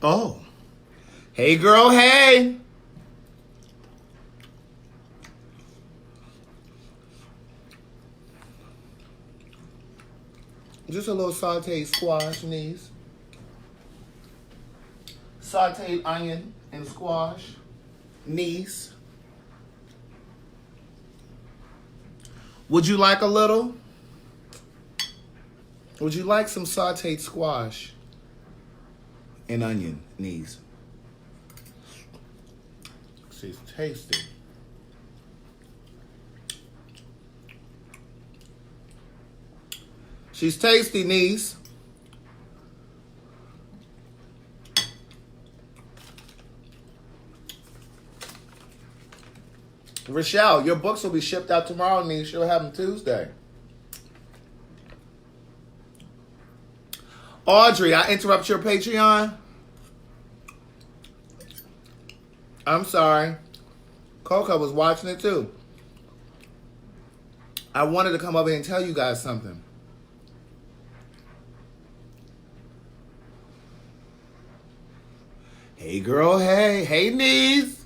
Oh. Hey, girl, hey. Just a little sauteed squash, niece. Sauteed onion and squash, niece. Would you like a little? Would you like some sauteed squash and onion, niece? She's tasty. She's tasty, niece. Rochelle, your books will be shipped out tomorrow, niece. You'll have them Tuesday. Audrey, I interrupt your Patreon? I'm sorry. Coco was watching it too. I wanted to come over here and tell you guys something. Hey, girl, hey. Hey, niece.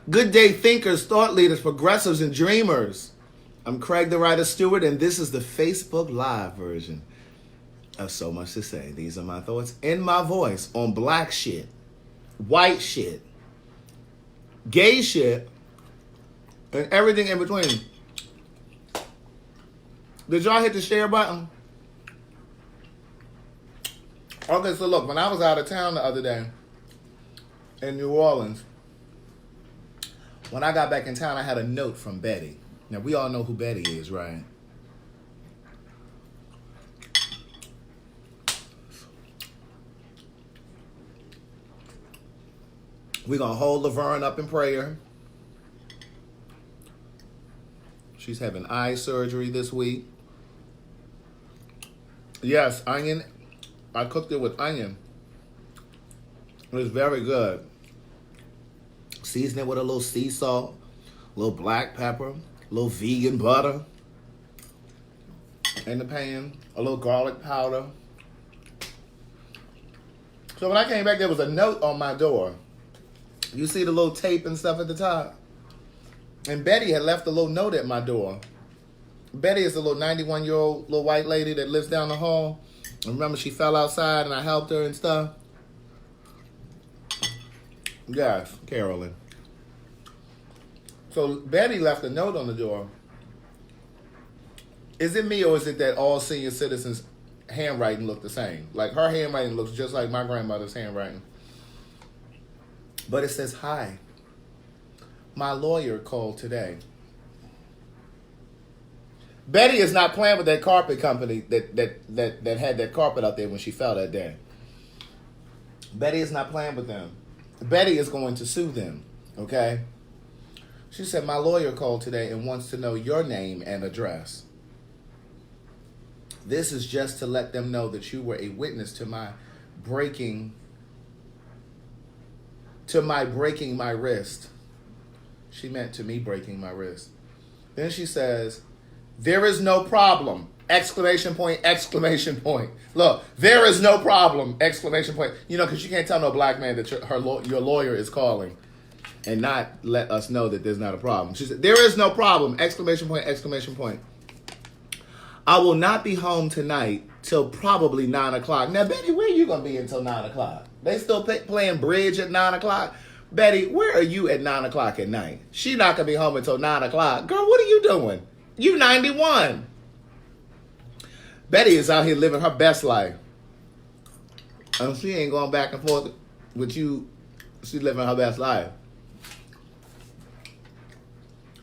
Good day, thinkers, thought leaders, progressives, and dreamers. I'm Craig the Writer Stewart, and this is the Facebook Live version of So Much to Say. These are my thoughts in my voice on black shit, white shit, gay shit, and everything in between. Did y'all hit the share button? Okay, so look, when I was out of town the other day in New Orleans, when I got back in town, I had a note from Betty. Now, we all know who Betty is, right? We're going to hold Laverne up in prayer. She's having eye surgery this week. Yes, onion. I cooked it with onion. It was very good. Season it with a little sea salt, a little black pepper, a little vegan butter in the pan, a little garlic powder. So when I came back, there was a note on my door. You see the little tape and stuff at the top? And Betty had left a little note at my door. Betty is the little 91-year-old little white lady that lives down the hall. And remember, she fell outside and I helped her and stuff? Yes, Carolyn. So Betty left a note on the door. Is it me or is it that all senior citizens' handwriting look the same? Like her handwriting looks just like my grandmother's handwriting. But it says, hi. My lawyer called today. Betty is not playing with that carpet company that had that carpet out there when she fell that day. Betty is not playing with them. Betty is going to sue them, okay? She said, my lawyer called today and wants to know your name and address. This is just to let them know that you were a witness to my breaking my wrist. She meant to me breaking my wrist. Then she says, there is no problem, exclamation point, exclamation point. Look, there is no problem, exclamation point. You know, because you can't tell no black man that your lawyer is calling and not let us know that there's not a problem. She said, there is no problem, exclamation point, exclamation point. I will not be home tonight till probably 9 o'clock. Now, Betty, where are you going to be until 9 o'clock? They still playing bridge at 9 o'clock? Betty, where are you at 9 o'clock at night? She not going to be home until 9 o'clock. Girl, what are you doing? You 91. Betty is out here living her best life. And she ain't going back and forth with you. She's living her best life.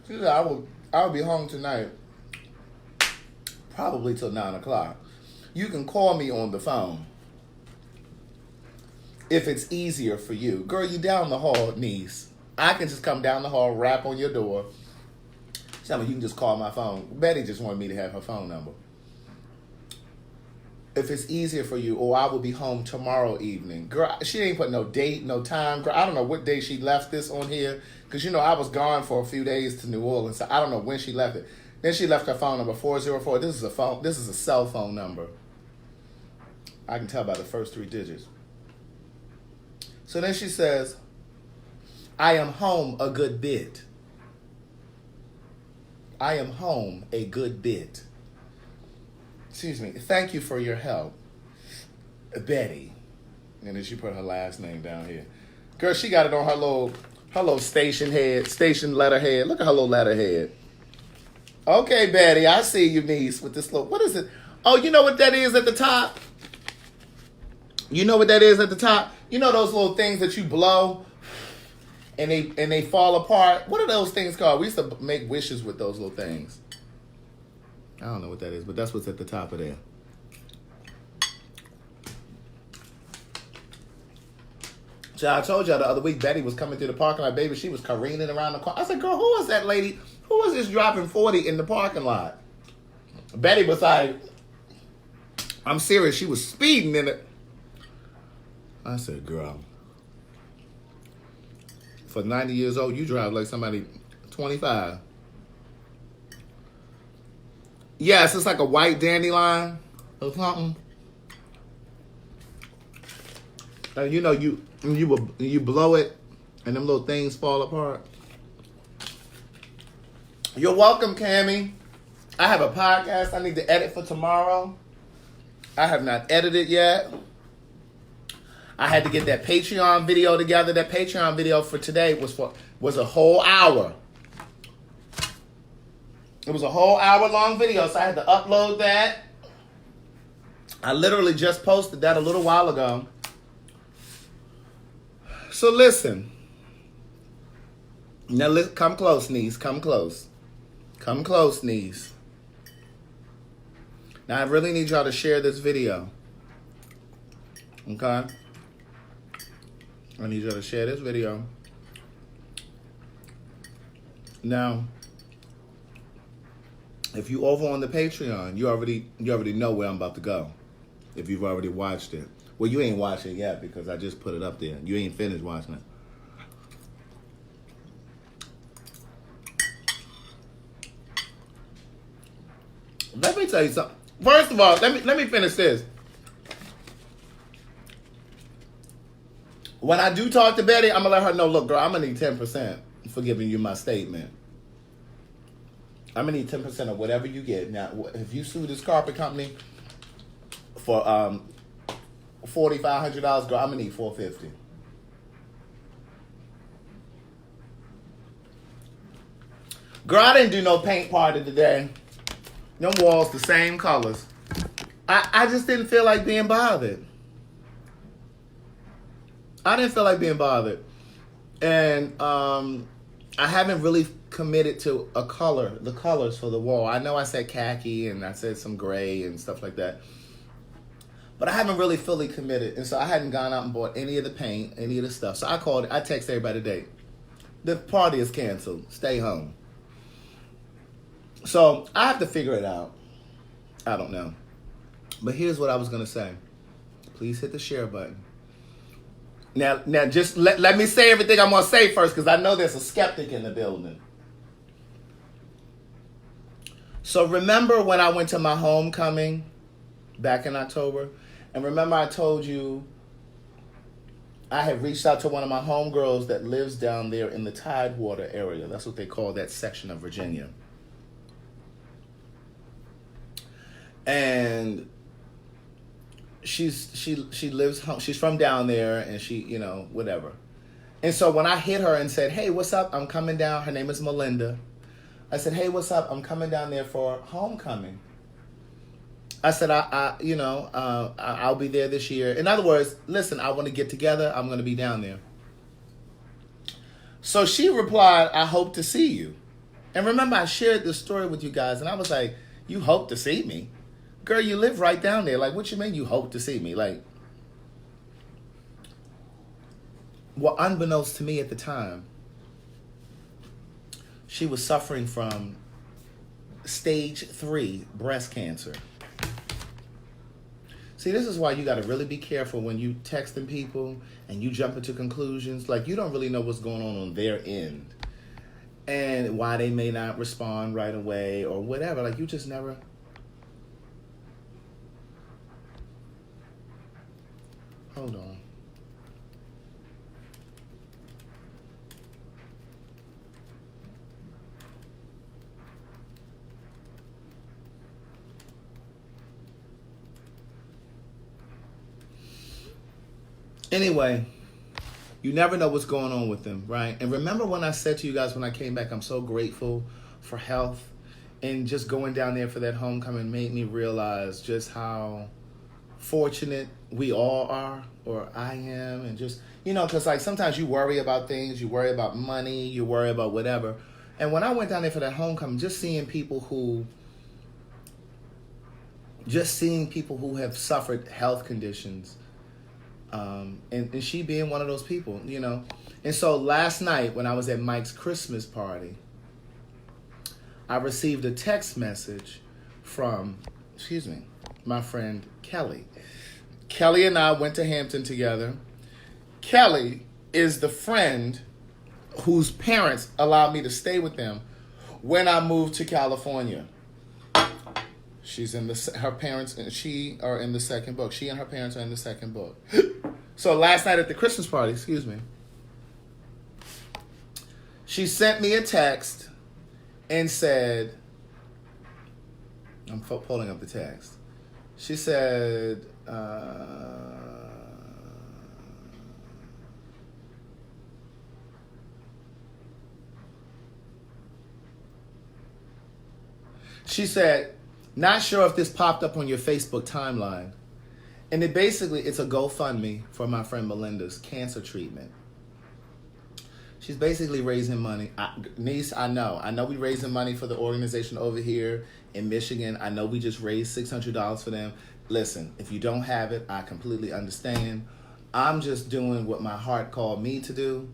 She said, I will be home tonight. Probably till 9 o'clock. You can call me on the phone. If it's easier for you. Girl, you down the hall, niece. I can just come down the hall, rap on your door. Tell me you can just call my phone. Betty just wanted me to have her phone number. If it's easier for you, or I will be home tomorrow evening. Girl, she ain't put no date, no time. Girl, I don't know what day she left this on here. Because, you know, I was gone for a few days to New Orleans. So I don't know when she left it. Then she left her phone number, 404. This is a cell phone number. I can tell by the first 3 digits. So then she says, I am home a good bit. I am home a good bit. Excuse me. Thank you for your help, Betty. And then she put her last name down here. Girl, she got it on her little station letterhead. Look at her little letterhead. Okay, Betty, I see you, niece, with this little, what is it? Oh, you know what that is at the top? You know what that is at the top? You know those little things that you blow and they fall apart? What are those things called? We used to make wishes with those little things. I don't know what that is, but that's what's at the top of there. So I told y'all the other week, Betty was coming through the parking lot, baby. She was careening around the car. I said, girl, who was that lady? Who was this dropping 40 in the parking lot? Betty was like, I'm serious. She was speeding in it. I said, girl, for 90 years old, you drive like somebody 25. Yes, it's like a white dandelion or something. And you know, you blow it and them little things fall apart. You're welcome, Cammie. I have a podcast I need to edit for tomorrow. I have not edited yet. I had to get that Patreon video together. That Patreon video for today was a whole hour. It was a whole hour long video, so I had to upload that. I literally just posted that a little while ago. So listen. Now come close, niece. Come close. Come close, niece. Now I really need y'all to share this video. Okay? I need y'all to share this video. Now, if you over on the Patreon, you already know where I'm about to go. If you've already watched it. Well, you ain't watched it yet because I just put it up there. You ain't finished watching it. Let me tell you something. First of all, let me finish this. When I do talk to Betty, I'm going to let her know, look, girl, I'm going to need 10% for giving you my statement. I'm going to need 10% of whatever you get. Now, if you sue this carpet company for $4,500, girl, I'm going to need $450. Girl, I didn't do no paint party today. Them walls the same colors. I just didn't feel like being bothered. I didn't feel like being bothered. And I haven't really committed to the colors for the wall. I know I said khaki and I said some gray and stuff like that. But I haven't really fully committed. And so I hadn't gone out and bought any of the paint, any of the stuff. So I texted everybody today. The party is canceled. Stay home. So I have to figure it out. I don't know. But here's what I was going to say. Please hit the share button. Now just let me say everything I'm going to say first because I know there's a skeptic in the building. So remember when I went to my homecoming back in October? And remember I told you I had reached out to one of my homegirls that lives down there in the Tidewater area. That's what they call that section of Virginia. And she lives home. She's from down there and she, whatever. And so when I hit her and said, hey, what's up? I'm coming down. Her name is Melinda. I said, hey, what's up? I'm coming down there for homecoming. I said, I'll be there this year. In other words, listen, I want to get together. I'm going to be down there. So she replied, I hope to see you. And remember, I shared this story with you guys and I was like, you hope to see me? Girl, you live right down there. Like, what you mean you hope to see me? Like, well, unbeknownst to me at the time, she was suffering from stage 3 breast cancer. See, this is why you got to really be careful when you texting people and you jump into conclusions. Like, you don't really know what's going on their end and why they may not respond right away or whatever. Like, you just never... Hold on. Anyway, you never know what's going on with them, right? And remember when I said to you guys when I came back, I'm so grateful for health. And just going down there for that homecoming made me realize just how fortunate we all are, or I am. And just, because like sometimes you worry about things, you worry about money, you worry about whatever. And when I went down there for that homecoming, just seeing people who have suffered health conditions, and she being one of those people, And so last night when I was at Mike's Christmas party, I received a text message from, my friend Kelly. Kelly and I went to Hampton together. Kelly is the friend whose parents allowed me to stay with them when I moved to California. Her parents and she are in the second book. She and her parents are in the second book. So last night at the Christmas party, she sent me a text and said, I'm pulling up the text. She said, not sure if this popped up on your Facebook timeline. And it's a GoFundMe for my friend Melinda's cancer treatment. She's basically raising money. Niece, I know we raising money for the organization over here in Michigan. I know we just raised $600 for them. Listen, if you don't have it, I completely understand. I'm just doing what my heart called me to do.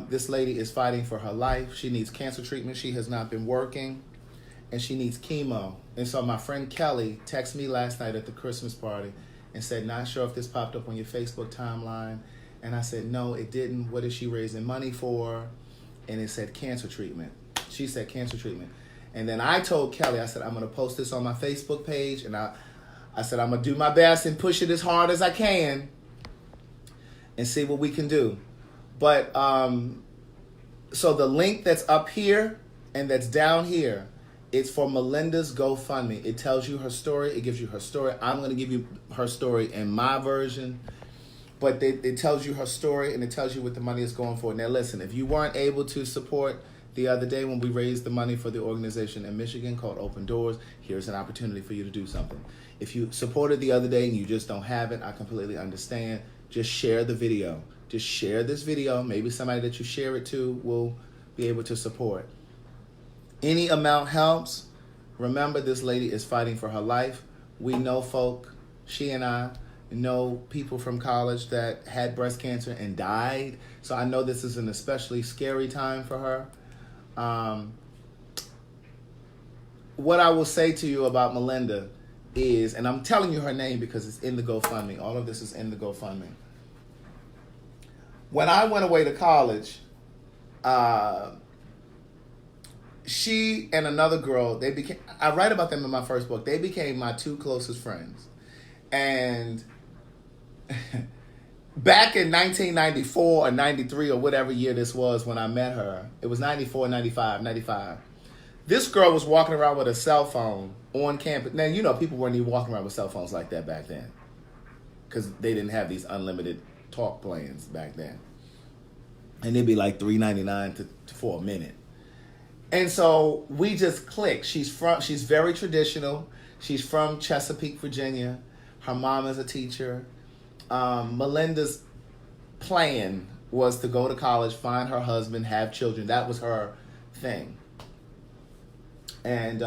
This lady is fighting for her life. She needs cancer treatment. She has not been working, and she needs chemo. And so my friend Kelly texted me last night at the Christmas party and said, not sure if this popped up on your Facebook timeline. And I said, no, it didn't. What is she raising money for? And it said cancer treatment. She said cancer treatment. And then I told Kelly, I said, I'm going to post this on my Facebook page. And I said, I'm going to do my best and push it as hard as I can and see what we can do. But so the link that's up here and that's down here, it's for Melinda's GoFundMe. It tells you her story. It gives you her story. I'm going to give you her story in my version. But it tells you her story, and it tells you what the money is going for. Now, listen, if you weren't able to support the other day when we raised the money for the organization in Michigan called Open Doors, here's an opportunity for you to do something. If you supported the other day and you just don't have it, I completely understand. Just share the video. Just share this video. Maybe somebody that you share it to will be able to support. Any amount helps. Remember, this lady is fighting for her life. We know folk, she and I, know people from college that had breast cancer and died. So I know this is an especially scary time for her. What I will say to you about Melinda is, and I'm telling you her name because it's in the GoFundMe. All of this is in the GoFundMe. When I went away to college, she and another girl, I write about them in my first book. They became my two closest friends. And back in 1994 or 93 or whatever year this was when I met her, it was 94, 95. This girl was walking around with a cell phone on campus. Now, people weren't even walking around with cell phones like that back then because they didn't have these unlimited talk plans back then. And it'd be like $3.99 for a minute. And so we just clicked. She's very traditional. She's from Chesapeake, Virginia. Her mom is a teacher. Melinda's plan was to go to college, find her husband, have children. That was her thing. And,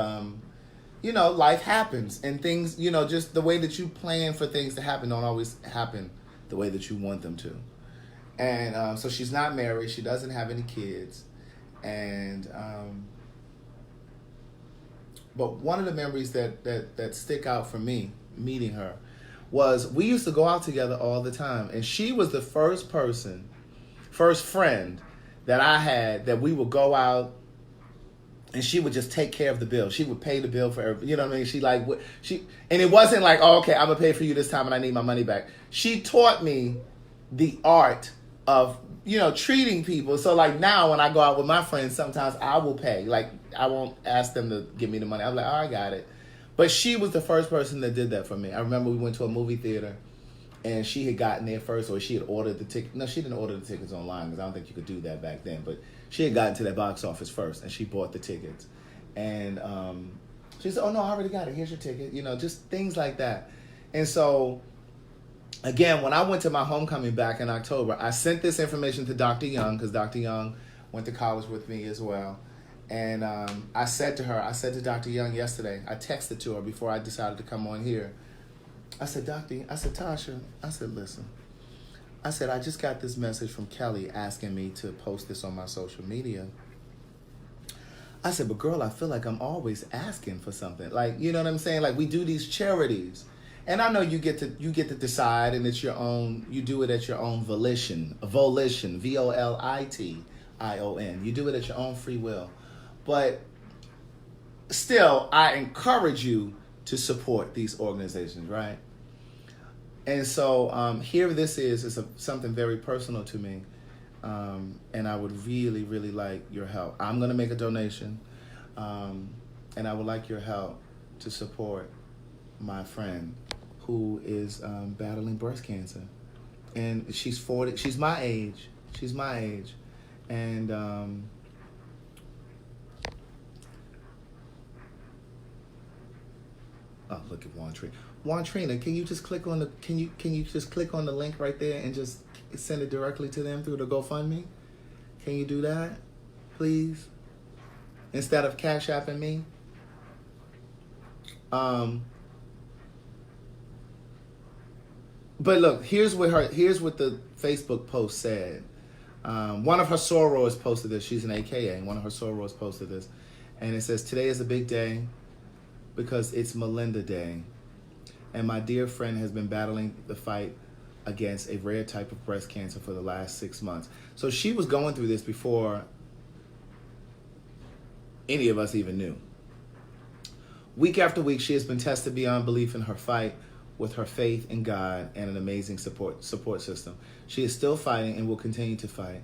life happens. And things, just the way that you plan for things to happen don't always happen the way that you want them to. And so she's not married. She doesn't have any kids. And but one of the memories that stick out for me meeting her was we used to go out together all the time, and she was the first friend that I had that we would go out and she would just take care of the bill. She would pay the bill for everything. You know what I mean? And it wasn't like, oh, okay, I'm gonna pay for you this time and I need my money back. She taught me the art of treating people. So like now when I go out with my friends, sometimes I will pay. Like I won't ask them to give me the money. I'm like, oh, I got it. But she was the first person that did that for me. I remember we went to a movie theater and she had gotten there first, or she had ordered the ticket. No, she didn't order the tickets online because I don't think you could do that back then. But she had gotten to that box office first, and she bought the tickets. And she said, "Oh no, I already got it. Here's your ticket." You know, just things like that. And so, again, when I went to my homecoming back in October, I sent this information to Dr. Young because Dr. Young went to college with me as well. And I said to Dr. Young yesterday, I texted to her before I decided to come on here. I said, Tasha, I said, listen. I said, I just got this message from Kelly asking me to post this on my social media. I said, but girl, I feel like I'm always asking for something. Like, you know what I'm saying? Like, we do these charities. And I know you get to decide, and it's your own, you do it at your own volition, Volition, VOLITION. You do it at your own free will. But still, I encourage you to support these organizations, right? And so here this is something very personal to me, and I would really, really like your help. I'm going to make a donation, and I would like your help to support my friend who is battling breast cancer. And she's 40, she's my age, and oh, look at Wantrina, can you just click on the link right there and just send it directly to them through the GoFundMe? Can you do that, please? Instead of Cash Apping me. But look, here's what the Facebook post said. One of her sorors posted this. She's an AKA. One of her sorors posted this, and it says, "Today is a big day because it's Melinda Day, and my dear friend has been battling the fight against a rare type of breast cancer for the last 6 months." So she was going through this before any of us even knew. Week after week, she has been tested beyond belief in her fight with her faith in God and an amazing support system. She is still fighting and will continue to fight.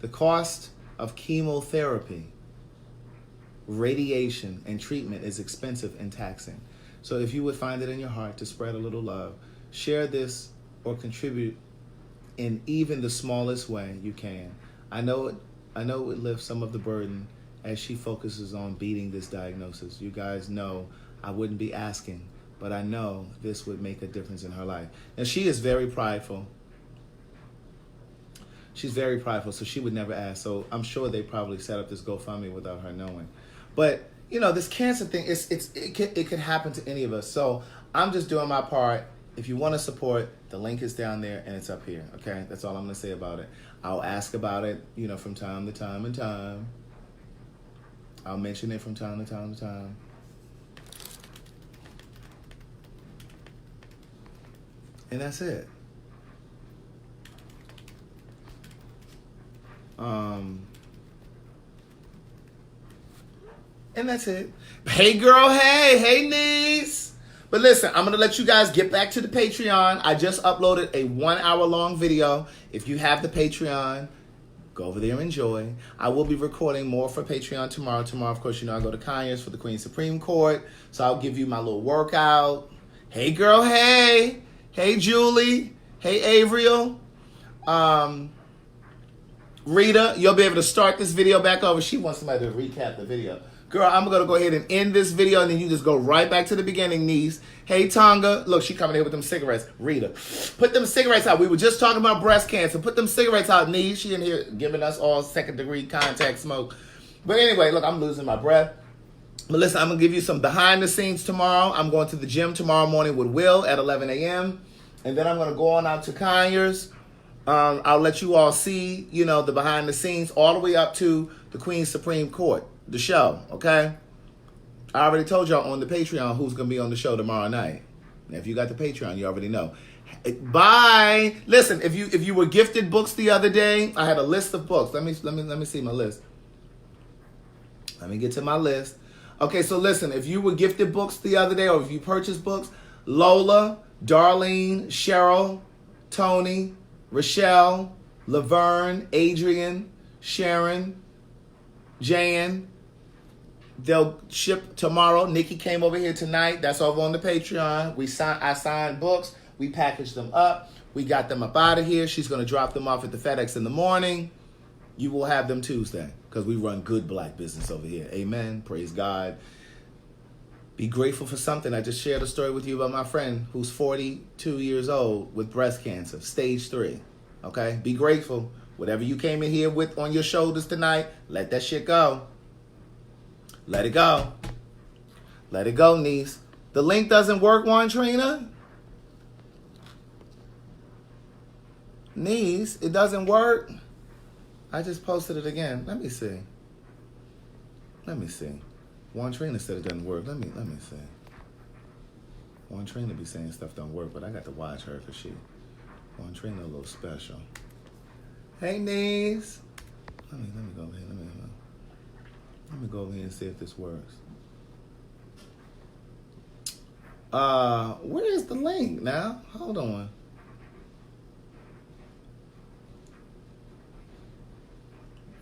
The cost of chemotherapy, radiation, and treatment is expensive and taxing. So if you would find it in your heart to spread a little love, share this or contribute in even the smallest way you can. I know it would lift some of the burden as she focuses on beating this diagnosis. You guys know I wouldn't be asking, but I know this would make a difference in her life. Now, she is very prideful. She's very prideful, so she would never ask. So I'm sure they probably set up this GoFundMe without her knowing. But, you know, this cancer thing, it could happen to any of us. So I'm just doing my part. If you want to support, the link is down there and it's up here, okay? That's all I'm going to say about it. I'll ask about it, you know, from time to time. I'll mention it from time to time. And that's it. And that's it. Hey girl, hey niece. But listen, I'm going to let you guys get back to the Patreon. I just uploaded a 1 hour long video. If you have the Patreon, go over there and enjoy. I will be recording more for Patreon tomorrow. Tomorrow, of course, you know, I go to Conyers for the Queen's Supreme Court. So I'll give you my little workout. Hey girl, hey. Hey Julie. Hey Avriel. Rita, you'll be able to start this video back over. She wants somebody to recap the video. Girl, I'm going to go ahead and end this video, and then you just go right back to the beginning, niece. Hey, Tonga. Look, she coming here with them cigarettes. Rita, put them cigarettes out. We were just talking about breast cancer. Put them cigarettes out, niece. She in here giving us all second-degree contact smoke. But anyway, look, I'm losing my breath. But listen, I'm going to give you some behind the scenes tomorrow. I'm going to the gym tomorrow morning with Will at 11 a.m. And then I'm going to go on out to Conyers. I'll let you all see, you know, the behind the scenes all the way up to the Queen's Supreme Court, the show, okay? I already told y'all on the Patreon who's going to be on the show tomorrow night. Now, if you got the Patreon, you already know. Bye. Listen, if you were gifted books the other day, I had a list of books. Let me see my list. Let me get to my list. Okay, so listen, if you were gifted books the other day or if you purchased books, Lola, Darlene, Cheryl, Tony, Rochelle, Laverne, Adrian, Sharon, Jan. They'll ship tomorrow. Nikki came over here tonight. That's over on the Patreon. I signed books. We packaged them up. We got them up out of here. She's going to drop them off at the FedEx in the morning. You will have them Tuesday because we run good black business over here. Amen. Praise God. Be grateful for something. I just shared a story with you about my friend who's 42 years old with breast cancer, stage 3. Okay? Be grateful. Whatever you came in here with on your shoulders tonight, let that shit go. Let it go. Let it go, niece. The link doesn't work, Juan Trina? Niece, it doesn't work? I just posted it again. Let me see. Juan Trina said it doesn't work. Let me see. Juan Trina be saying stuff don't work, but I got to watch her because Juan Trina a little special. Hey, niece. Let me go over here. Let me go over here and see if this works. Where is the link now? Hold on.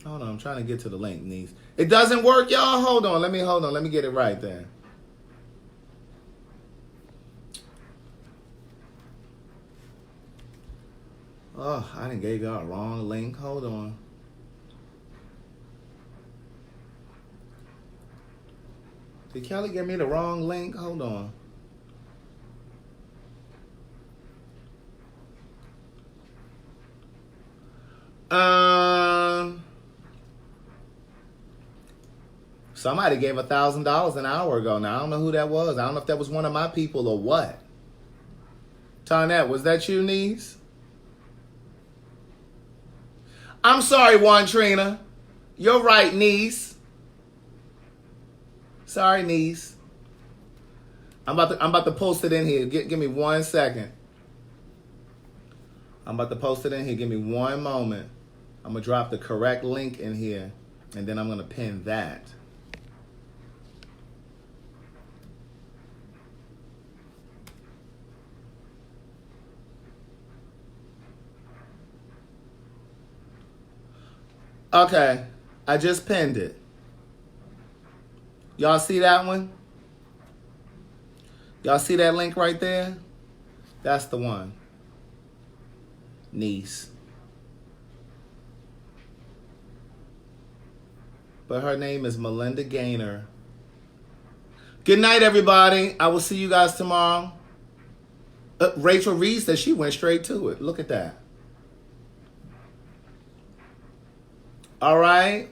I'm trying to get to the link, niece. It doesn't work, y'all. Hold on. Let me get it right there. Oh, I done gave y'all a wrong link. Hold on. Did Kelly give me the wrong link? Hold on. Somebody gave $1,000 an hour ago. Now, I don't know who that was. I don't know if that was one of my people or what. Tonette, was that you, niece? I'm sorry, Juan Trina. You're right, niece. Sorry, niece. I'm about to post it in here. Give me 1 second. I'm about to post it in here. Give me 1 moment. I'm going to drop the correct link in here, and then I'm going to pin that. Okay, I just pinned it. Y'all see that one? Y'all see that link right there? That's the one. Niece. But her name is Melinda Gaynor. Good night, everybody. I will see you guys tomorrow. Rachel Reed said she went straight to it. Look at that. All right.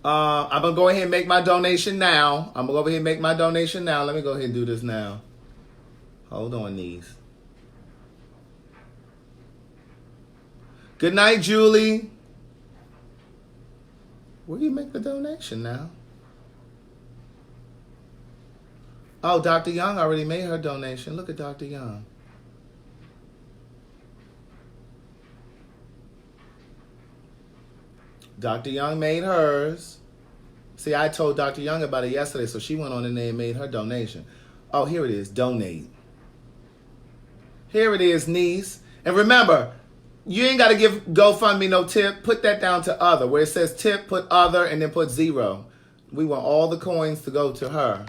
I'm going to go ahead and make my donation now. Let me go ahead and do this now. Hold on, niece. Good night, Julie. Where do you make the donation now? Oh, Dr. Young already made her donation. Look at Dr. Young. Dr. Young made hers. See, I told Dr. Young about it yesterday, so she went on in there and made her donation. Oh, here it is. Donate. Here it is, niece. And remember, you ain't got to give GoFundMe no tip. Put that down to other. Where it says tip, put other, and then put 0. We want all the coins to go to her.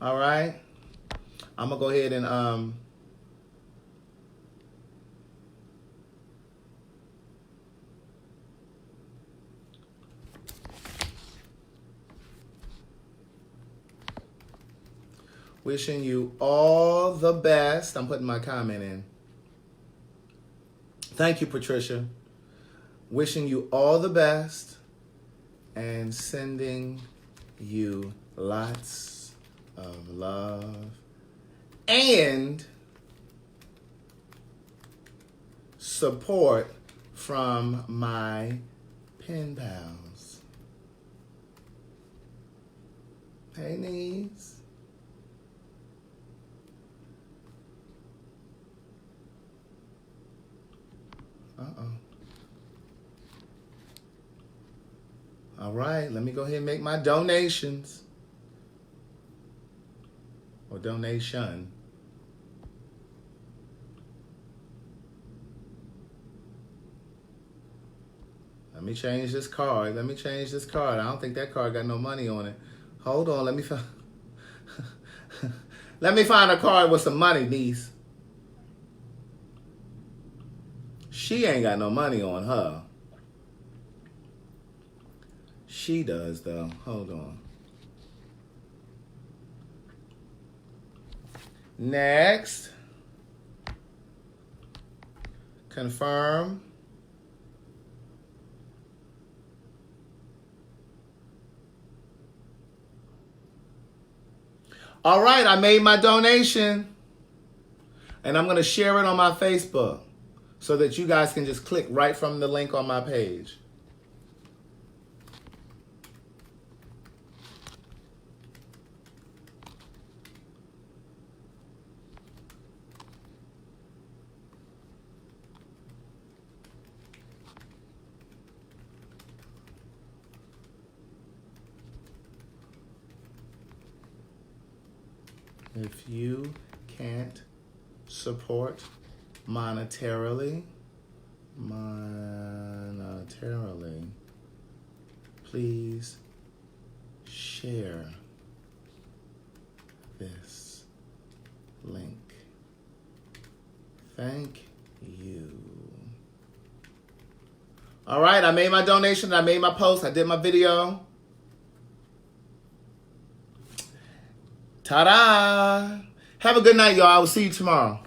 All right? I'm going to go ahead and... wishing you all the best. I'm putting my comment in. Thank you, Patricia. Wishing you all the best and sending you lots of love and support from my pen pals. Hey, niece. All right, let me go ahead and make my donations. Or donation. Let me change this card. I don't think that card got no money on it. Hold on, let me Let me find a card with some money, niece. She ain't got no money on her. She does, though. Hold on. Next. Confirm. All right, I made my donation. And I'm going to share it on my Facebook so that you guys can just click right from the link on my page. If you can't support monetarily, please share this link. Thank you. All right, I made my donation. I made my post. I did my video. Ta-da! Have a good night, y'all. I will see you tomorrow.